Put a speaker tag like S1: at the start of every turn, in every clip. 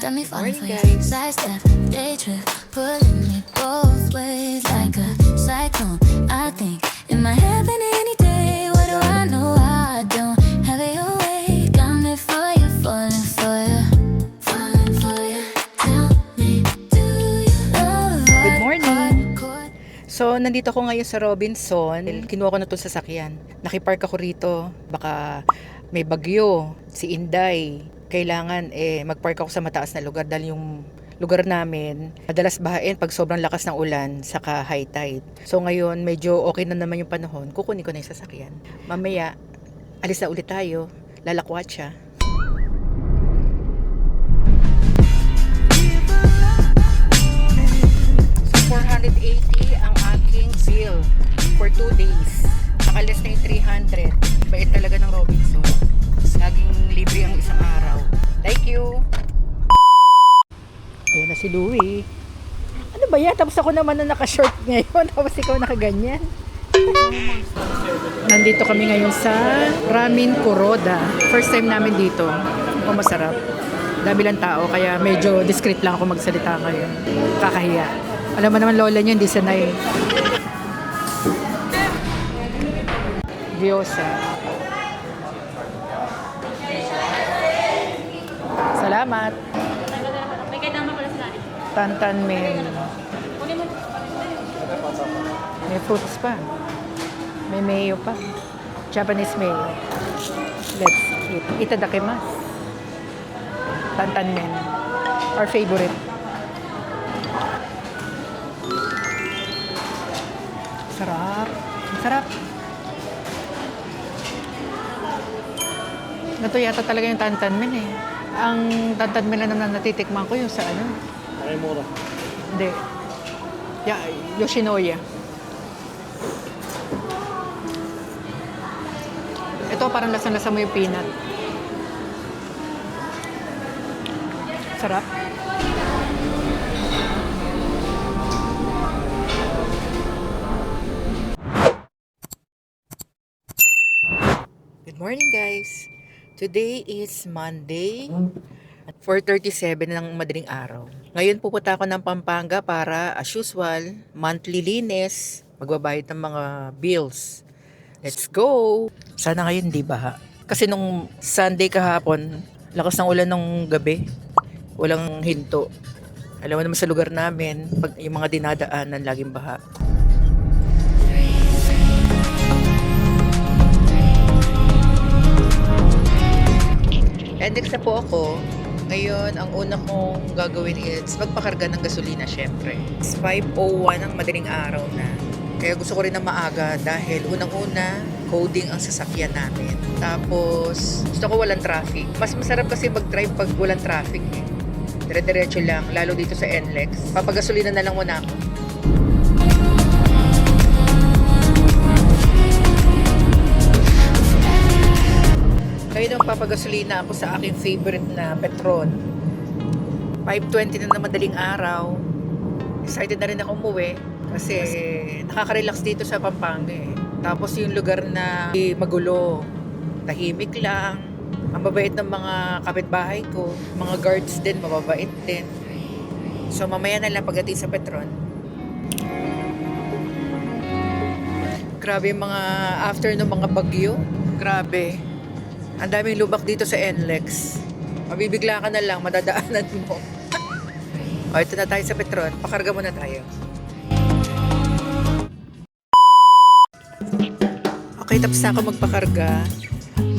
S1: Got me falling for
S2: Morning,
S1: you.
S2: guys.
S1: Sidestep, day trip, pulling me both ways like a cyclone. I think it might happen any day. What do I know? I don't have it your way. Got me for you, falling for you, falling for you. Tell me, do you love
S2: Good morning.
S1: hardcore?
S2: So, nandito ako ngayon sa Robinson. Kinuha ko na itong sasakyan. Nakipark ako rito. Baka may bagyo. Si Inday. Kailangan magpark ako sa mataas na lugar dahil yung lugar namin madalas bahain pag sobrang lakas ng ulan saka high tide. So ngayon medyo okay na naman yung panahon. Kukunin ko na yung sasakyan. Mamaya alis na ulit tayo. Lalakwat siya. So 480 ang aking bill for 2 days. Nakalis na yung 300. Bait talaga ng Robinson. Laging libre ang isang araw. Thank you! Ayan na si Louie. Ano ba yan? Tapos ako naman na naka-short ngayon. Tapos ikaw nakaganyan. Nandito kami ngayon sa Ramen Kuroda. First time namin dito. Mukhang masarap. Dami lang tao, kaya medyo discreet lang ako magsalita ngayon. Kakahiya. Alam mo naman lola niyo, hindi sanay. Gyoza. Salamat.
S3: May kadama pala sila.
S2: Tantan men. May fruits pa. May mayo pa. Japanese mayo. Let's eat. Itadakimasu. Tantan men. Our favorite. Sarap. Sarap. Ito yata talaga yung tantan men eh. Ang tantan men na natitikman ko yung sa ano.
S4: Mura.
S2: Hindi. Yoshinoya. Ito parang lasang-lasa mo yung peanut. Sarap. Good morning guys. Today is Monday. 4:37 ng madaling araw. Ngayon pupunta ako ng Pampanga para as usual, monthly linis, magbabayad ng mga bills. Let's go! Sana ngayon di baha. Kasi nung Sunday kahapon, lakas ng ulan nung gabi. Walang hinto. Alam mo naman sa lugar namin, pag yung mga dinadaanan, laging baha. Index na po ako. Ngayon, ang una kong gagawin is magpakarga ng gasolina syempre. It's 5:01 ng madaling araw na. Kaya gusto ko rin na maaga dahil unang-una, coding ang sasakyan namin. Tapos, gusto ko walang traffic. Mas masarap kasi mag-drive pag walang traffic eh. Dire-diretso lang, lalo dito sa NLEX. Papagasolina na lang muna ako. Ngayon ang papagasolina ako sa aking favorite na Petron. 5:20 na madaling araw. Excited na rin ako umuwi kasi nakaka-relax dito sa Pampanga eh. Tapos yung lugar na magulo, tahimik lang. Ang babait ng mga kapitbahay ko. Mga guards din, mababait din. So mamaya na lang pagdating sa Petron. Grabe yung mga after ng mga bagyo. Grabe. Ang daming lubak dito sa NLEX. Mabibigla ka na lang, madadaanan mo. O, ito na tayo sa Petron. Pakarga muna tayo. Okay, tapos na ako magpakarga.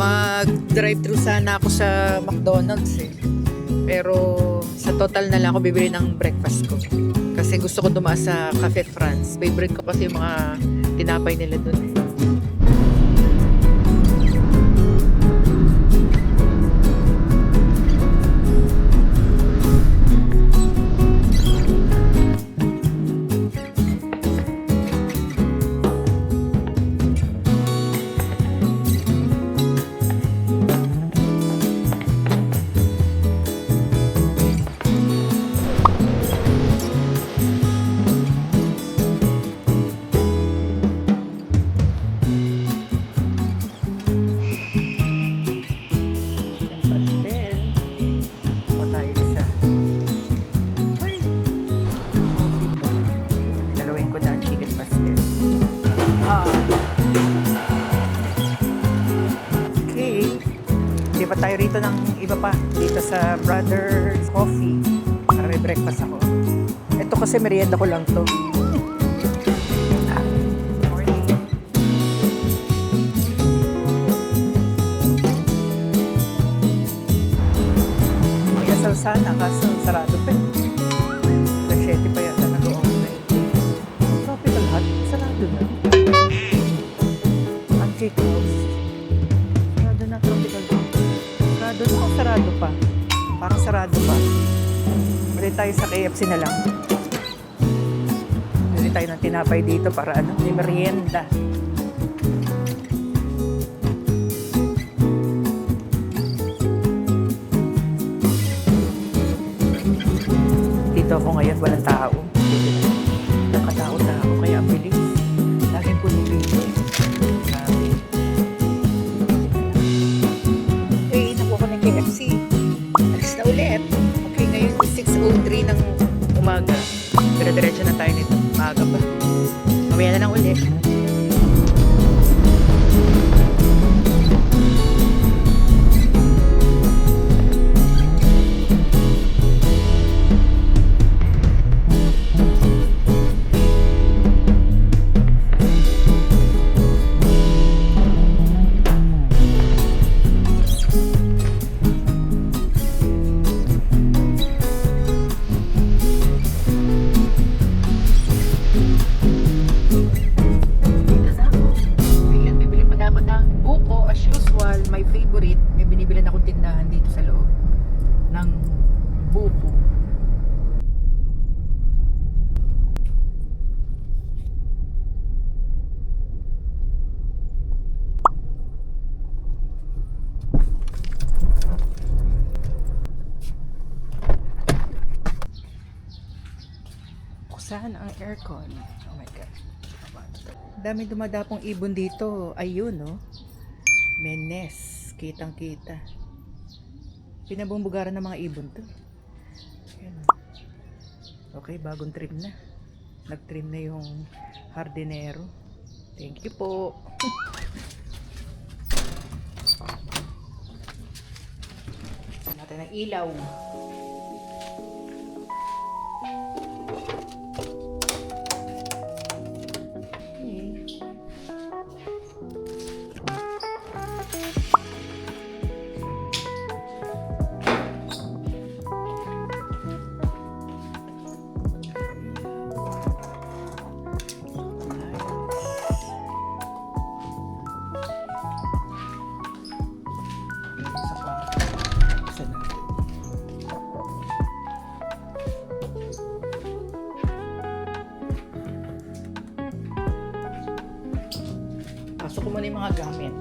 S2: Mag-drive-thru sana ako sa McDonald's eh. Pero sa total na lang ako bibili ng breakfast ko. Kasi gusto ko dumaan sa Cafe France. Favorite ko kasi yung mga tinapay nila dun eh. tayo rito ng iba pa. Dito sa Brothers Coffee. Para may breakfast ako. Ito kasi merienda ko lang to. Morning. Magdasal sana kaso sarado pa. Alas 7 pa yata nag-open. Tropical Hut, sarado na. Antique House. Sarado na Tropical Hut. Sarado na o sarado pa? Parang sarado pa. Bili tayo sa KFC na lang. Bili tayo ng tinapay dito para may merienda. Dito ako ngayon, walang tao. Nakatao-tao, kaya ang bilis. Laging puno-puno. Sabi. Okay, nakuha ko ng KFC. Alis na ulit. Okay, ngayon 6:03 ng umaga. Dire-diretso na tayo nito. Maaga pa. Mamaya na lang ulit. Ayan, bibili pa na ako ng buko as usual. My favorite. May binibilan akong tindahan dito sa loob ng buko. Buksan ang aircon. Oh my God. Dami dumadapong ibon dito. Ayun, no? Menes. Kitang-kita. Pinabumbugaran ng mga ibon to. Ayan. Okay, bagong trim na. Nag-trim na yung hardinero. Thank you po. Saan natin ang ilaw. Pasok ko muna yung mga gamit.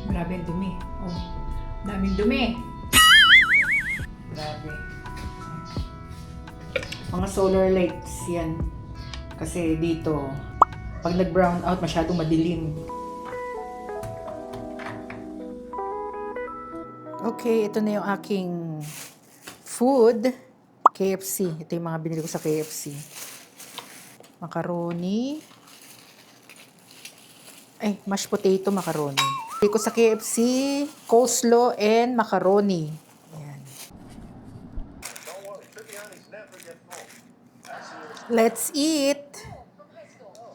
S2: Grabe ang dumi. Oh, daming dumi. Grabe. Mga solar lights yan. Kasi dito, pag nag-brown out, masyadong madilim. Okay, ito na yung aking food. KFC. Ito yung mga binili ko sa KFC. Macaroni. Mashed potato macaroni. Binili ko sa KFC, coleslaw and macaroni. Ayan. Let's eat.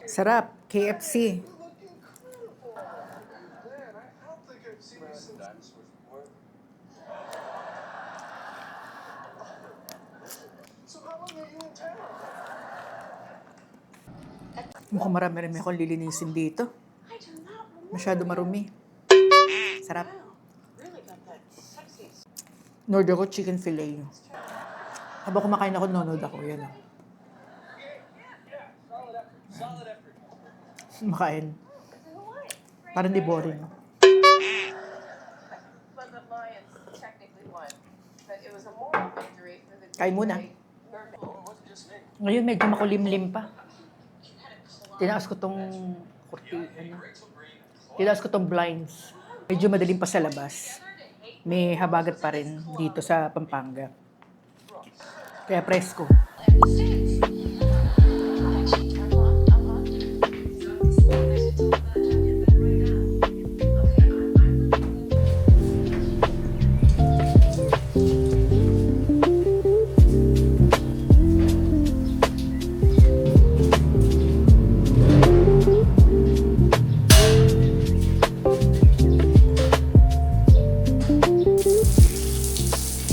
S2: Sarap, KFC. Mukhang marami-rami akong lilinisin dito. Masyado marumi. Sarap. Norder ko chicken fillet. Habang kumakain ako, nanonood ako. Yan. Makain. Parang di boring.
S4: But the Lions technically won. But
S2: Kain muna. Ngayon medyo makulimlim pa. Tinaas ko tong tinaas ko tong blinds. Medyo madaling pa sa labas. May habagat pa rin dito sa Pampanga. Kaya presko.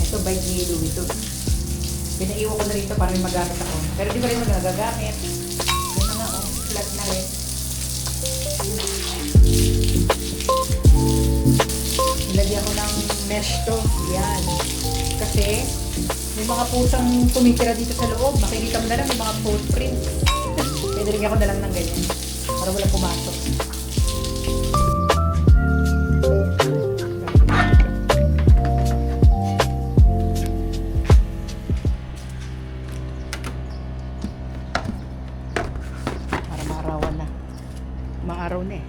S2: Ito by Nilo ito. Pinaiwan ko na rito para may magamit ako. Pero di pa rin magagamit. Yan na oh, flat na rin. Nilagyan ko ng mesh to. Yan. Kasi may mga pusang tumitira dito sa loob. Makikita mo na lang may mga footprints. Kaya nilagyan ko na lang ng ganyan. Para walang pumasok. Para maarawan na. Maaraw na eh.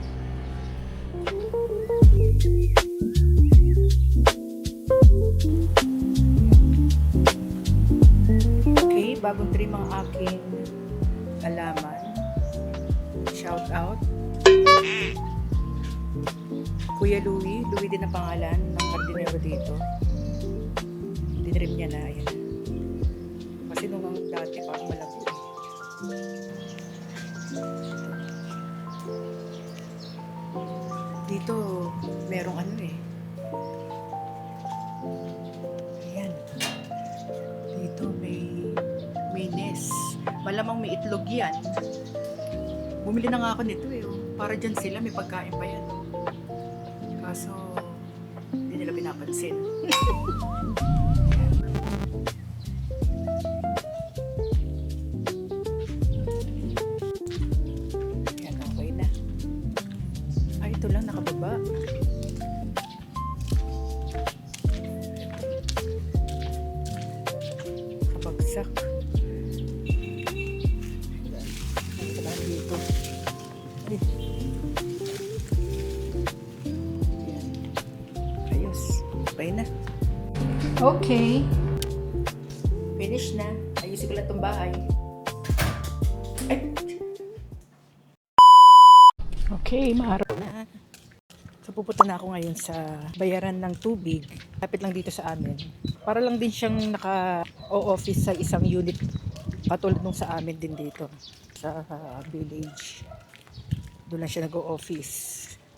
S2: Okay, bagong trim ang aking alaman. Shout out. Kuya Louie. Louie din ang pangalan ng hardinero dito. Dinrim niya na. Ayan. Kasi nung dati parang malabo eh. Dito, merong ano eh. Ayan. Dito may nest. Malamang may itlog yan. Bumili na nga ako nito eh. Oh. Para dyan sila, may pagkain pa yan. Kaso, hindi nila pinapansin. Ayan, okay na. Ay, ito lang, nakababa. Kabagsak. Ito lang dito. Ay. Ayan. Ayos. Okay na. Okay. Finish na. Ayusin ko lang itong bahay. Ay. Okay, maaraw na. So pupunta na ako ngayon sa bayaran ng tubig. Lapit lang dito sa amin. Para lang din siyang naka-o-office sa isang unit. Patulad nung sa amin din dito. Sa village. Doon lang siya nag-o-office.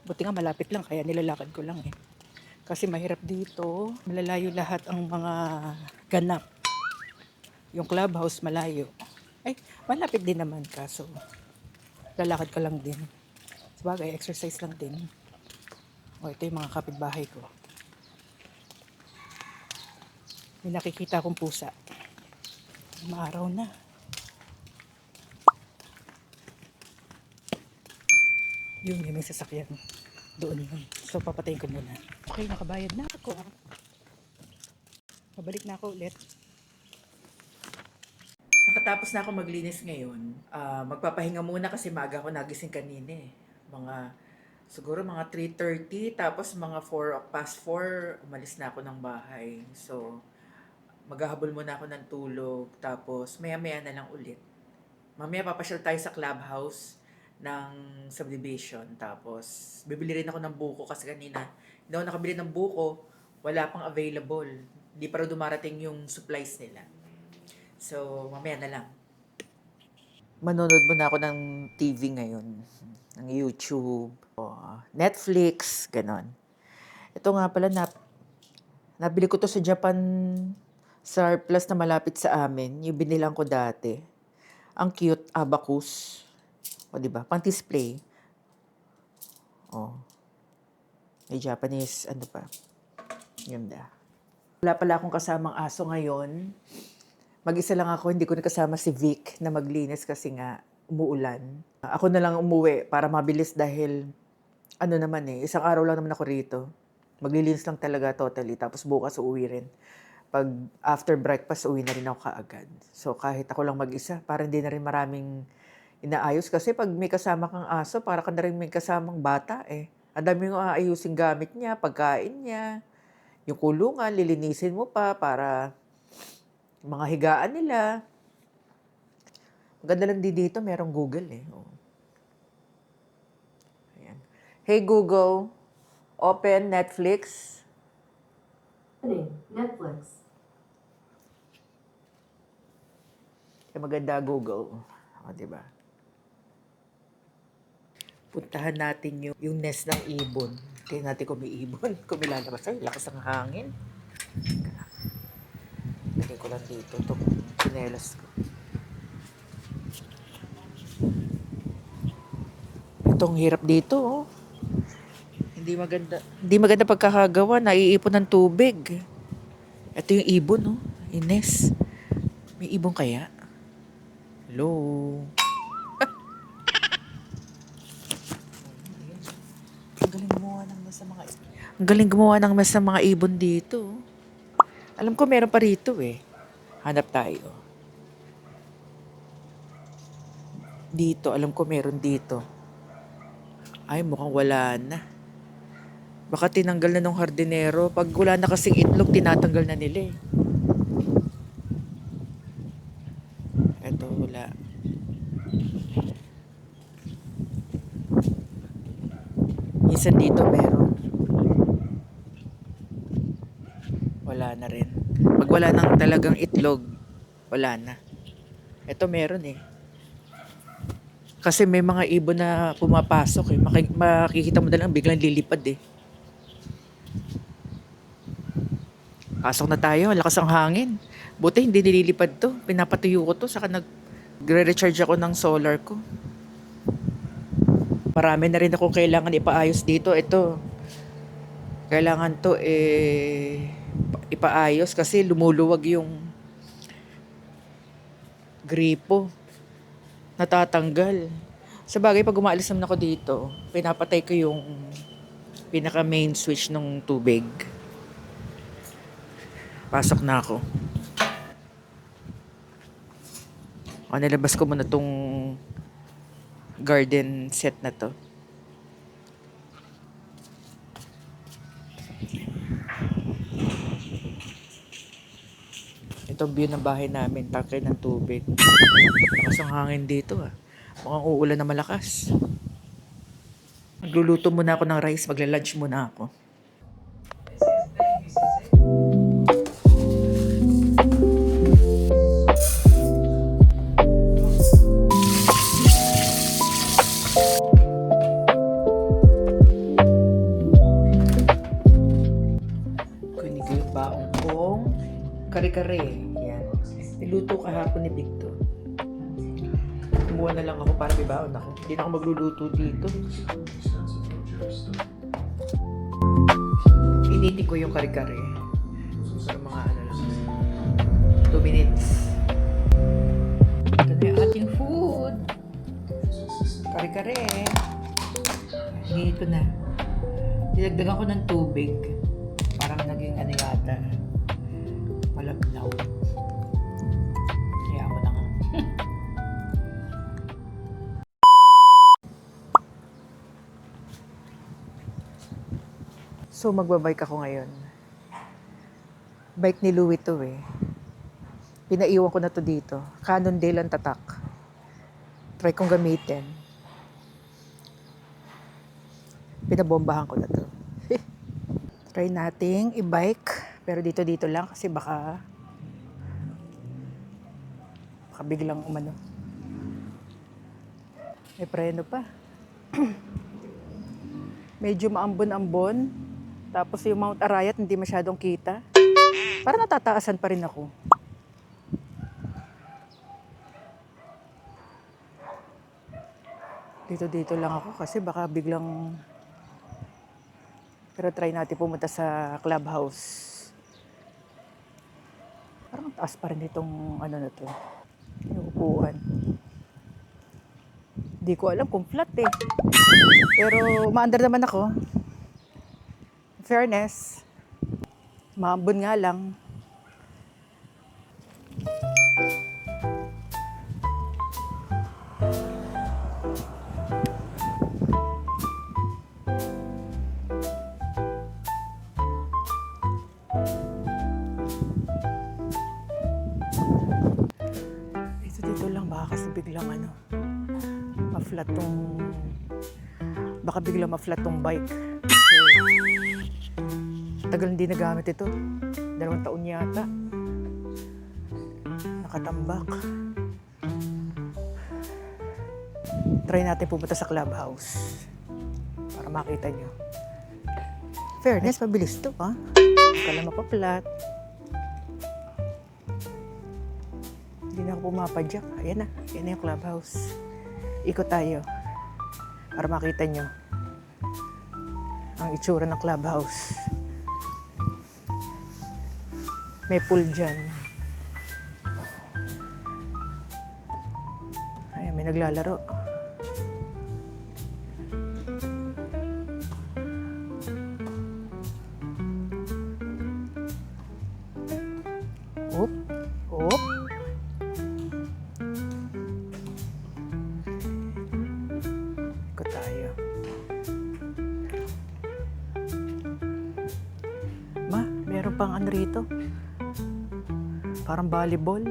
S2: Buti nga malapit lang kaya nilalakad ko lang eh. Kasi mahirap dito. Malalayo lahat ang mga ganap. Yung clubhouse malayo. Ay, malapit din naman kaso lalakad ka lang din. Sabagay, exercise lang din. O, ito yung mga kapitbahay ko. May nakikita akong pusa. Maaraw na. Yun, may sasakyan. Doon yun. So, papatayin ko muna. Okay, nakabayad na ako. Pabalik na ako ulit. Nakatapos na ako maglinis ngayon. Magpapahinga muna kasi maaga ako nagising kanina eh. Siguro mga 3:30, tapos mga 4:04, umalis na ako ng bahay. So, maghahabol muna ako ng tulog, tapos maya-maya na lang ulit. Mamaya papasyal tayo sa clubhouse ng subdivision, tapos bibili rin ako ng buko kasi kanina hindi ako nakabili ng buko, wala pang available. Hindi pa rin dumarating yung supplies nila. So, mamaya na lang. Manonood muna ako ng TV ngayon. Ng YouTube, Netflix, ganon. Ito nga pala, nabili ko to sa Japan Surplus na malapit sa amin. Yung binilang ko dati. Ang cute, abacus. O, diba? Pang-display. O. May Japanese, ano pa. Yun da. Wala pala akong kasamang aso ngayon. Mag-isa lang ako, hindi ko nakasama si Vic na maglinis kasi nga umuulan. Ako na lang umuwi para mabilis dahil ano naman isang araw lang naman ako rito. Maglilinis lang talaga totally, tapos bukas uuwi rin. Pag after breakfast, uwi na rin ako kaagad. So kahit ako lang mag-isa, parang hindi na rin maraming inaayos. Kasi pag may kasama kang aso, para ka na rin may kasamang bata eh. Ang dami yung aayusin gamit niya, pagkain niya, yung kulungan, lilinisin mo pa para mga higaan nila. Maganda lang dito, merong Google eh. Oh. Ayan. Hey Google, open Netflix.
S4: Netflix.
S2: Maganda Google. O, diba? Puntahan natin yung nest ng ibon. Tingnan natin kung may ibon. Kung may lalabas. Ay, lakas ng hangin. Lagay ko lang dito itong pinelas ko. Itong hirap dito, oh. Hindi maganda. Hindi maganda pagkakagawa. Naiipon ng tubig. Ito yung ibon, oh. Ines. May ibon kaya? Hello? Ang galing gumawa ng mas sa mga Ang galing gumawa ng mas sa mga ibon dito. Alam ko meron pa rito eh. Hanap tayo. Dito, alam ko meron dito. Ay, mukhang wala na. Baka tinanggal na nung hardinero. Pag wala na kasing itlog, tinatanggal na nila eh. Eto, wala. Minsan dito meron. Wala na rin. Pag wala nang talagang itlog, wala na. Eto meron eh. Kasi may mga ibon na pumapasok eh. Makikita mo na lang biglang lilipad eh. Pasok na tayo, lakas ang hangin. Buti hindi nililipad to. Pinapatuyo ko to, saka nagre-recharge ako ng solar ko. Marami na rin akong kailangan ipaayos dito. Ito, kailangan to ipaayos kasi lumuluwag yung gripo. Natatanggal. Sa bagay, pag umaalis naman ako dito, pinapatay ko yung pinaka main switch ng tubig. Pasok na ako. Nilabas ko muna tong garden set na to. Ito view ng bahay namin, tangke ng tubig. Lakas ang hangin dito ah. Mukhang uulan na malakas. Magluluto muna ako ng rice, magla-lunch muna ako. Kunin ko yung baong kong kare-kare. Yan. Niluto kahapon ni Victor. Kumuha na lang ako para may baon ako. Hindi na ako magluluto dito. Pinitin ko yung kare-kare. Para mga ano lang. 2 minutes. Ito na yung ating food. Kare-kare. Hinihit ko na. Dinagdagan ko ng tubig. Parang naging ano yata. Malabnaw. Kaya ako na nga. So, magbabike ako ngayon. Bike ni Louie to eh. Pinaiwan ko na to dito. Cannondale ang tatak. Try kong gamitin. Pinabombahan ko na to. Try nating i-bike. Pero dito lang kasi baka biglang umano. May preno pa. Medyo maambon-ambon. Tapos yung Mount Arayat hindi masyadong kita. Parang natataasan pa rin ako. Dito lang ako kasi baka biglang... Pero try natin pumunta sa clubhouse. Parang taas pa rin itong ano na to. Yung upuan. Di ko alam kung flat eh. Pero maandar naman ako. In fairness. Maambon nga lang. ng ano, ma-flat tong, baka bigla ma-flat tong bike. Kasi tagal hindi nagamit ito. 2 taon yata. Nakatambak. Try natin pumunta sa clubhouse para makita nyo. Fairness, mabilis to ha. Kala mapaplat. Hindi na ako pumapadyak. Ayan na. Ayan na yung clubhouse. Ikot tayo para makita nyo ang itsura ng clubhouse. May pool dyan. Ayan, may naglalaro. Oop, oop. Ikot tayo. Ma, meron pang ano rito. Parang volleyball.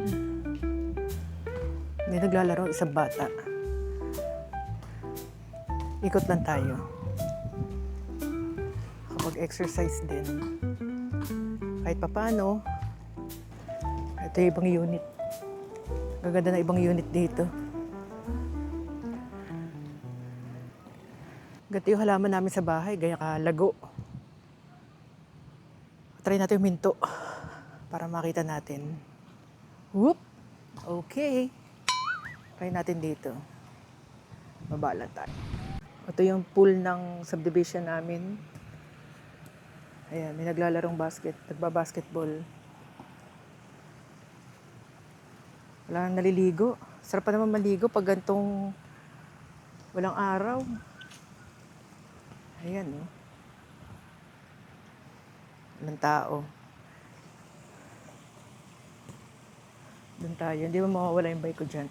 S2: May naglalaro, isang bata. Ikot lang tayo. Kapag-exercise din. Kahit papaano, ito yung ibang unit. Gaganda na ibang unit dito. Ganito yung halaman namin sa bahay, gaya kalago. Try natin yung minto para makita natin. Whoop! Okay. Try natin dito. Babala tayo. Ito yung pool ng subdivision namin. Ayan, may naglalarong nagbabasketball. Wala nang naliligo. Sarap pa naman maligo pag gantong walang araw. Ayan, oh. Walang tao. Doon tayo. Hindi mo mawawala yung bike ko dyan.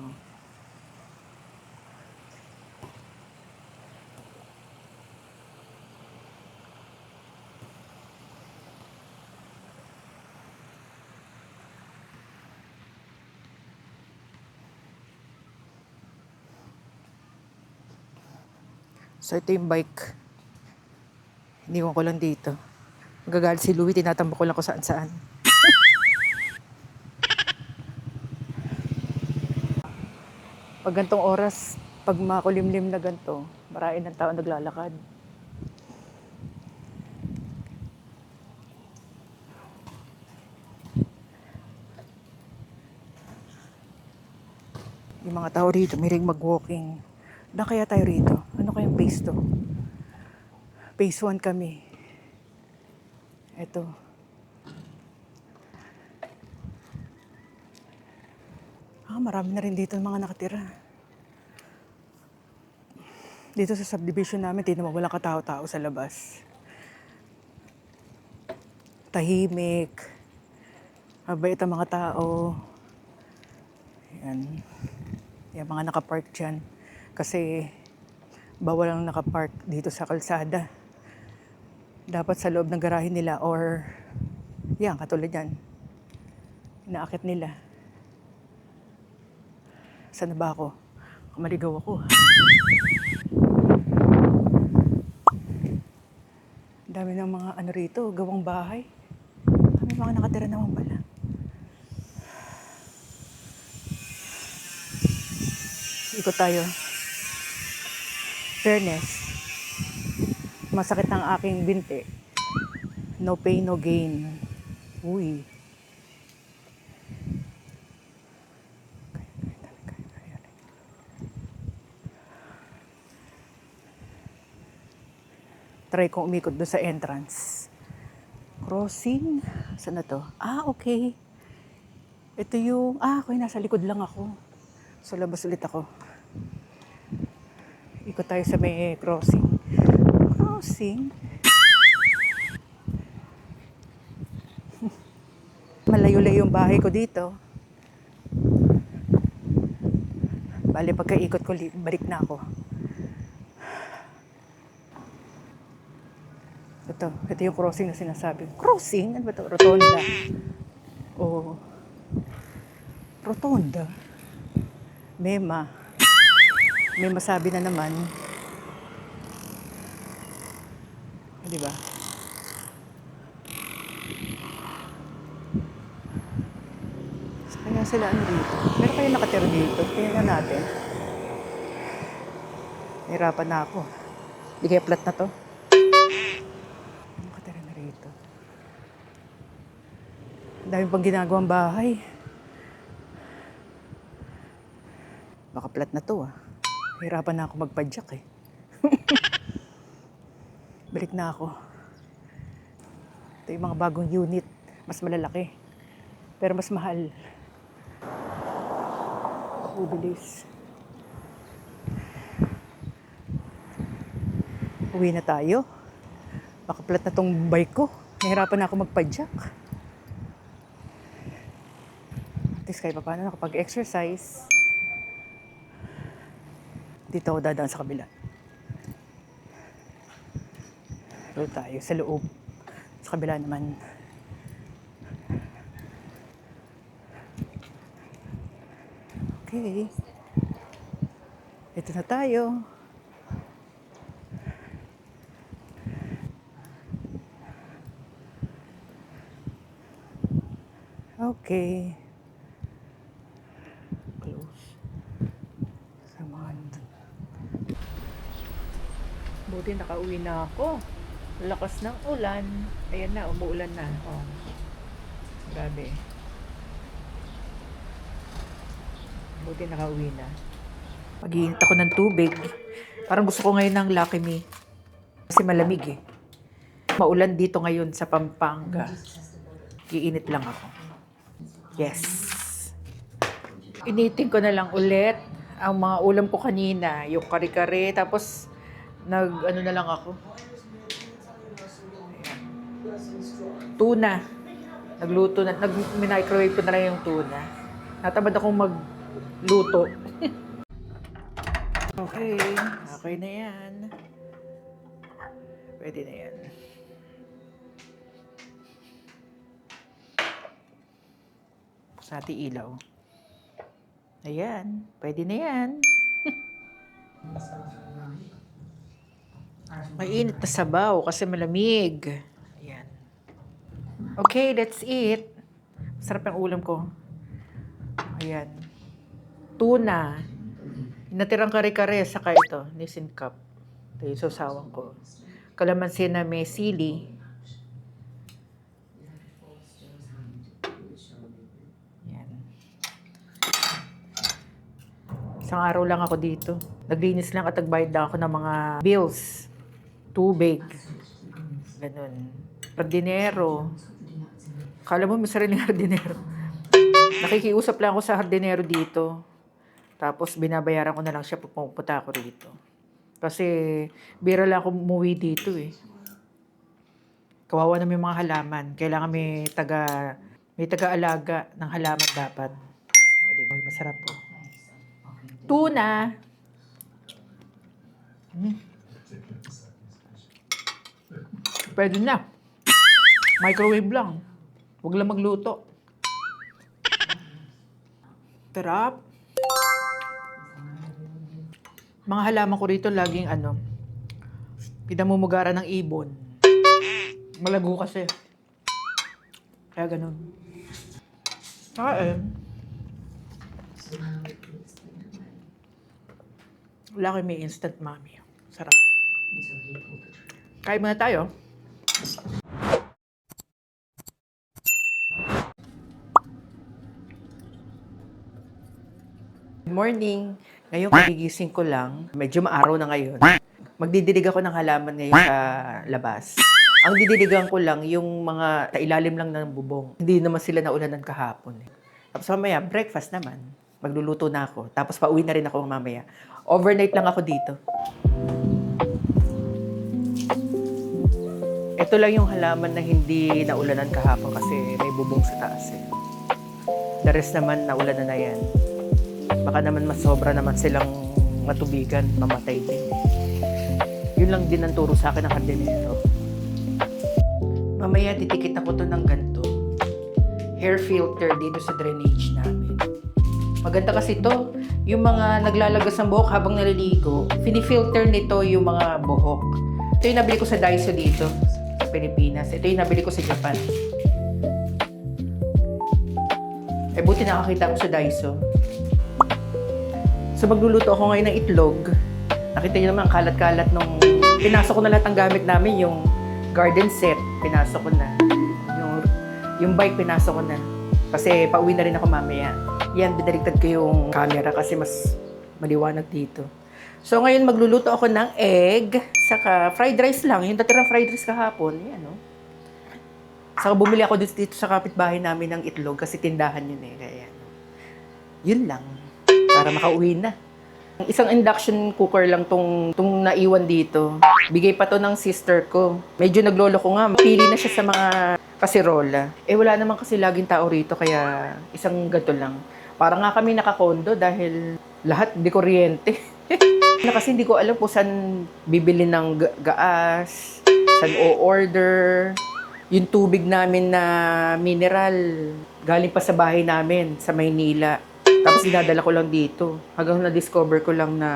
S2: Oh. So ito yung bike. Iniwan ko lang dito. Magagalit si Louie, tinatambak ko lang kung saan-saan. Pag gantong oras, pag makulimlim na ganto, marami ng tao naglalakad. Yung mga tao rito, may ring mag-walking. Na kaya tayo rito? Ano kayang phase to? Phase 1 kami. Ito. Marami na rin dito mga nakatira. Dito sa subdivision namin, di naman walang katao-tao sa labas. Tahimik. Mabait ang mga tao. Yan. Yan mga nakapark dyan. Kasi bawal lang nakapark dito sa kalsada. Dapat sa loob ng garahe nila or yan, katulad yan. Inaakit nila. Saan na ba ako? Maligaw ako. Dami ng mga ano rito, gawang bahay. May mga nakatira naman pala. Ikot tayo. Fairness. Masakit ang aking binti. No pain, no gain. Uy. Try kong umikot doon sa entrance. Crossing? Saan na to? Okay. Ito yung, okay, nasa likod lang ako. So, labas ulit ako. Ikot tayo sa may crossing. Crossing? Malayo-layo yung bahay ko dito. Bale, pagkaikot ko, balik na ako. Ito yung crossing na sinasabi. Crossing? Ano ba ito? Rotonda. Oo.
S4: Rotonda. Mema. May masabi na naman. Di ba? Kaya sila ano dito? Meron kayo nakatira dito? Tingnan natin. Nahirapan na ako. Di kaya flat na to? Nakatira na rito. Ang dami pang ginagawang bahay. Baka flat na to ah. Hirapan na ako magpadyak eh. Balik na ako. Ito yung mga bagong unit. Mas malalaki. Pero mas mahal. Bilis. Uwi na tayo. Baka flat na tong bike ko. Nahirapan na ako magpadyak. At least kahit pa paano nakapag-exercise. Dito ako dadaan sa kabila. Doon tayo sa loob. Sa kabila naman. Okay. Ito na tayo. Okay. Close. Samahan. Buti nakauwi na ako. Lakas ng ulan. Ayan na, umuulan na. Oh. Grabe. Buti nakauwi na. Mag-iinit ako ng tubig. Parang gusto ko ngayon ng Lucky Me. Kasi malamig eh. Maulan dito ngayon sa Pampanga. Iinit lang ako. Yes. Initin ko na lang ulit ang mga ulam ko kanina. Yung kare-kare. Tapos, ano na lang ako. Ayan. Tuna. Nagluto na. Microwave ko na lang yung tuna. Natamad akong magluto. Okay. Okay na yan. Pwede na yan. Sa ating ilaw. Ayan. Pwede na yan. Mainit na sabaw kasi malamig. Ayan. Okay, that's it. Sarap ang ulam ko. Ayan. Tuna. Natirang kare-kare, saka ito, Nissin Cup. Ito yung sasawang ko. Kalamansi na may sili. Yan. Isang araw lang ako dito. Naglinis lang at nagbayad lang ako ng mga bills. Tubig. Ganun. Hardinero. Kala mo may sariling hardinero. Nakikiusap lang ako sa hardinero dito. Tapos binabayaran ko na lang siya pag pumunta ako rito. Kasi bira lang ako umuwi dito eh. Kawawa na may mga halaman. Kailangan may taga-alaga ng halaman dapat. O, di ba? Masarap po. Tuna. Pwede na. Microwave lang. Huwag lang magluto. Sarap. Mga halaman ko rito laging pinamumugaran ng ibon. Malago kasi. Kaya ganun. Lucky Me Instant Mommy. Sarap. Kain muna tayo. Good morning. Ngayon, kagigising ko lang. Medyo maaraw na ngayon. Magdidilig ako ng halaman ngayon sa labas. Ang didiligan ko lang, yung mga tailalim lang ng bubong. Hindi naman sila naulanan kahapon. Tapos mamaya, breakfast naman. Magluluto na ako. Tapos pauwi na rin ako mamaya. Overnight lang ako dito. Ito lang yung halaman na hindi naulanan kahapon kasi may bubong sa taas eh. The rest naman naulanan na yan. Baka naman mas sobra naman silang matubigan, mamatay din. Yun lang din ang turo sa akin ng hardinero. Mamaya titikit ako to ng ganito. Hair filter dito sa drainage namin. Maganda kasi to. Yung mga naglalagas ng buhok habang naliligo, finifilter nito yung mga buhok. Ito yung nabili ko sa Daiso dito, sa Pilipinas. Ito yung nabili ko sa Japan. Eh, buti nakakita ko sa Daiso. So, magluluto ako ngayon ng itlog. Nakita niyo naman ang kalat-kalat nung... Pinasok ko na lahat ng gamit namin, yung garden set, pinasok ko na. Yung bike, pinasok ko na. Kasi pauwi na rin ako mamaya. Yan, binaligtad ko yung camera kasi mas maliwanag dito. So, ngayon magluluto ako ng egg, saka fried rice lang. Yung datirang fried rice kahapon, yan, no? Saka bumili ako dito sa kapitbahay namin ng itlog kasi tindahan yun eh. Kaya, yun lang. Para makauwi na. Isang induction cooker lang tong naiwan dito. Bigay pa to ng sister ko. Medyo naglolo ko nga. Pili na siya sa mga kasirola. Eh wala naman kasi laging tao rito kaya isang ganito lang. Parang nga kami nakakondo dahil lahat di kuryente. Kasi hindi ko alam kung saan bibili ng gas, saan o-order. Yung tubig namin na mineral, galing pa sa bahay namin sa Maynila. Tapos dinadala ko lang dito. Hanggang na-discover ko lang na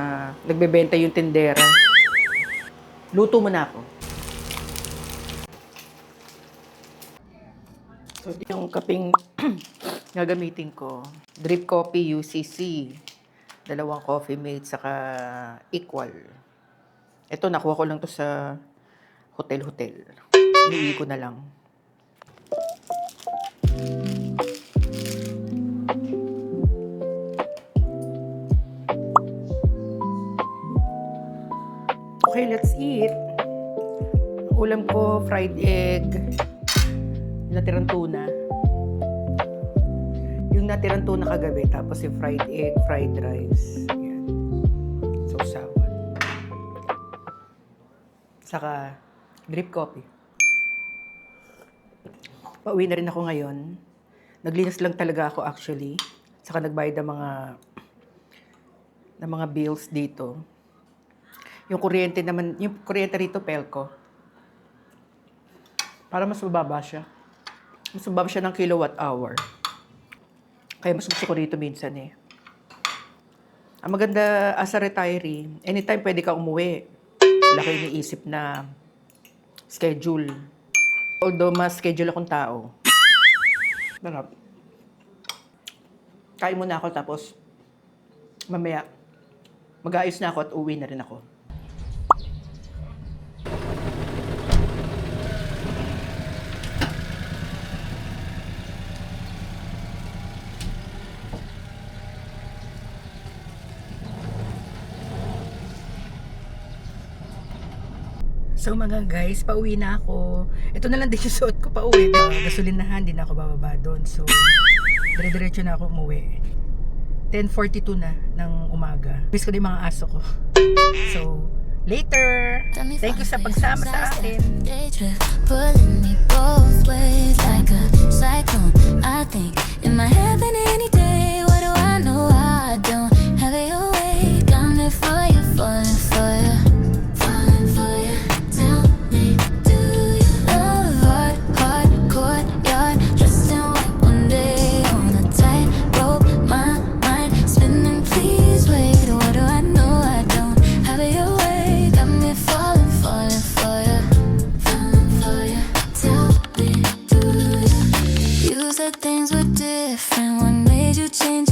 S4: nagbebenta yung tindera. Luto muna ako. So, yung kaping gagamitin ko. Drip coffee UCC. 2 coffee mate, saka equal. Ito, nakuha ko lang to sa hotel-hotel. Iuwi ko na lang. Okay, let's eat. Ulam ko, fried egg, natirang tuna. Yung natirang tuna kagabi, tapos yung fried egg, fried rice. Yan. Sausawan. Saka, drip coffee. Pauwi na rin ako ngayon. Naglinis lang talaga ako actually. Saka nagbayad ng mga bills dito. Yung kuryente naman, yung kuryente rito, Pelco. Para mas mababa siya. Mas mababa siya ng kilowatt hour. Kaya mas gusto ko rito minsan eh. Ang maganda as a retiree, anytime pwede ka umuwi. Wala kayo iniisip na schedule. Although mas schedule akong tao. Marap. Kain muna ako tapos mamaya mag-aayos na ako at uwi na rin ako. So mga guys, pauwi na ako. Ito na lang din yung suot ko pauwi. Gasolinahan, din ako bababa doon. So, dire-diretso na ako umuwi. 10:42 na ng umaga. Miss ko din mga aso ko. So, later! Thank you sa pagsama sa akin.
S1: Pulling me both ways like a cyclone. I think it might happen any day. What do I know? I don't have it your way. Got me for you, falling for you. Things were different. What made you change?